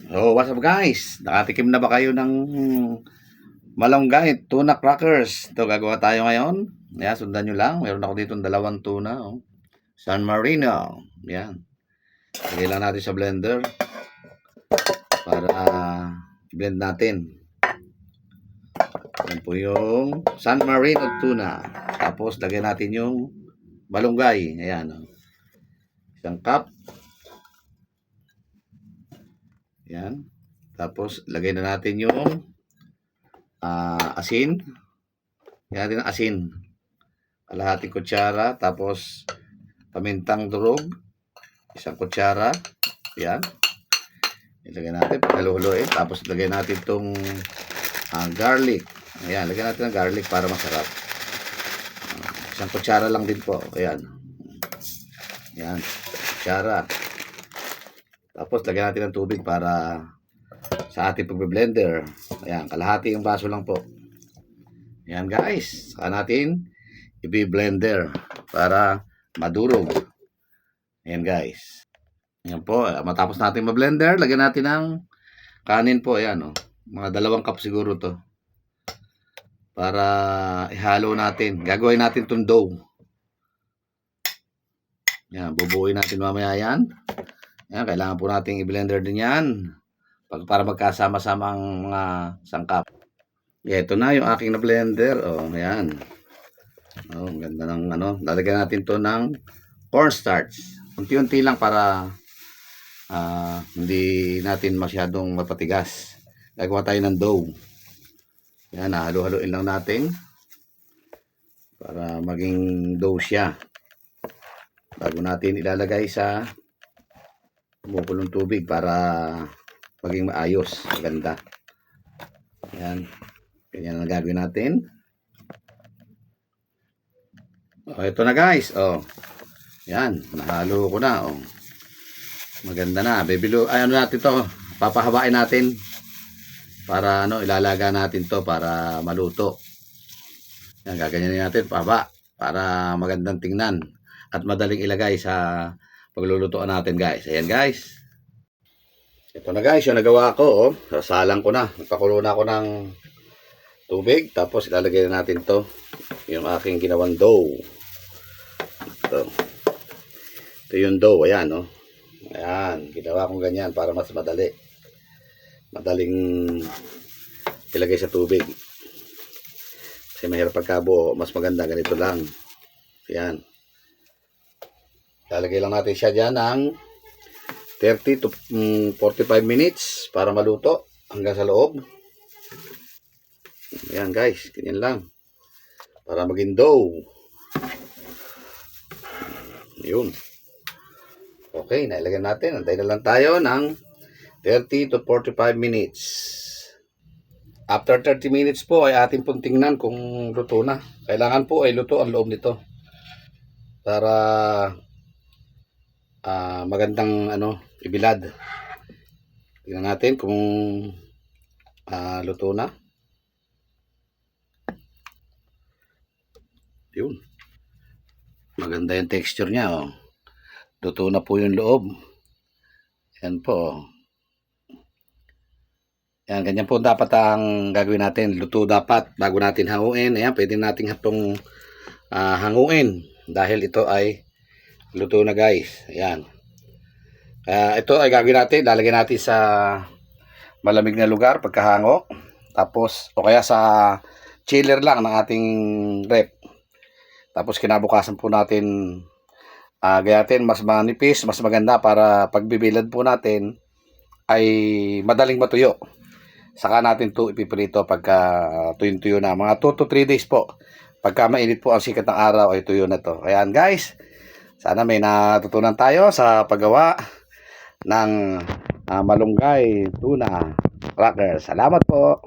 Oh, what's up guys? Nakatikim na ba kayo ng malunggay tuna crackers? Ito gagawa tayo ngayon. Yan, sundan nyo lang. Meron ako dito dalawang tuna. Oh. San Marino. Yan. Lagay lang natin sa blender para i-blend natin. Yan po yung San Marino tuna. Tapos lagyan natin yung malunggay. Ayan. Oh. Isang cup. Yan. Tapos, lagay na natin yung asin. Lagyan natin ang asin. Kalahating kutsara. Tapos, pamintang durog. Isang kutsara. Yan. Ilagay natin. Pagkaluhuluin. Tapos, lagay natin itong garlic. Ayan. Lagyan natin ng garlic para masarap. Isang kutsara lang din po. Ayan. Yan. Kutsara. Tapos, lagyan natin ng tubig para sa ating pagbe-blender. Ayan, kalahati yung baso lang po. Ayan guys, saka natin i-blender para madurog. Ayan guys. Ayan po, matapos natin ma-blender, lagyan natin ng kanin po. Ayan, oh. Mga 2 cup siguro to. Para ihalo natin. Gagawin natin itong dough. Ayan, bubuuin natin mamaya yan. Ayan, kailangan po nating i-blender din yan para magkasama-sama ang mga sangkap. Ito na yung aking na-blender. Oh, ayan. Oh, ganda ng ano. Lalagyan natin to ng cornstarch. Unti-unti lang para hindi natin masyadong mapatigas. Gagawa tayo ng dough. Ayan, halo-haloin lang natin para maging dough siya. Bago natin ilalagay sa kumukulong tubig para maging maayos, maganda. Ayan. Ganyan ang gagawin natin. Oh, ito na guys. Oh. Ayan, nahalo ko na. Oh. Maganda na. Ano natin to? Papahabain natin para ilalaga natin to para maluto. Ayan, gaganyanin natin pahaba para magandang tingnan at madaling ilagay sa paglulutuan natin guys. Ayan guys. Ito na guys, yung nagawa ko. Oh. Sasalang ko na. Nagpakulo na ako ng tubig. Tapos ilalagay na natin to. Yung aking ginawang dough. Ito. Ito yung dough. Ayan. Oh. Ayan. Ginawa kong ganyan para mas madali. Madaling ilagay sa tubig. Kasi mahirap pagkabuo. Mas maganda ganito lang. Ayan. Ilalagay lang natin siya dyan ng 30 to 45 minutes para maluto hanggang sa loob. Ayan guys, ganyan lang. Para maging dough. Yun. Okay, nailagyan natin. Antayin na lang tayo ng 30 to 45 minutes. After 30 minutes po ay ating pong tingnan kung luto na. Kailangan po ay luto ang loob nito. Para magandang ibilad. Tingnan natin kung luto na. Yun. Maganda yung texture niya. Oh. Luto na po yung loob. Yan po. Yan, ganyan po dapat ang gagawin natin. Luto dapat bago natin hanguin. Ayan, pwede natin itong hanguin. Dahil ito ay luto na guys. Ayan. Kaya ito ay gagawin natin. Lalagyan natin sa malamig na lugar pagkahango. Tapos o kaya sa chiller lang ng ating rep. Tapos kinabukasan po natin gayatin mas manipis, mas maganda para pagbibilad po natin ay madaling matuyo. Saka natin ito ipiprito pagka tuyo-tuyo na. Mga 2 to 3 days po. Pagka mainit po ang sikat ng araw ay tuyo na to. Ayan guys. Sana may natutunan tayo sa paggawa ng malunggay tuna crackers. Salamat po.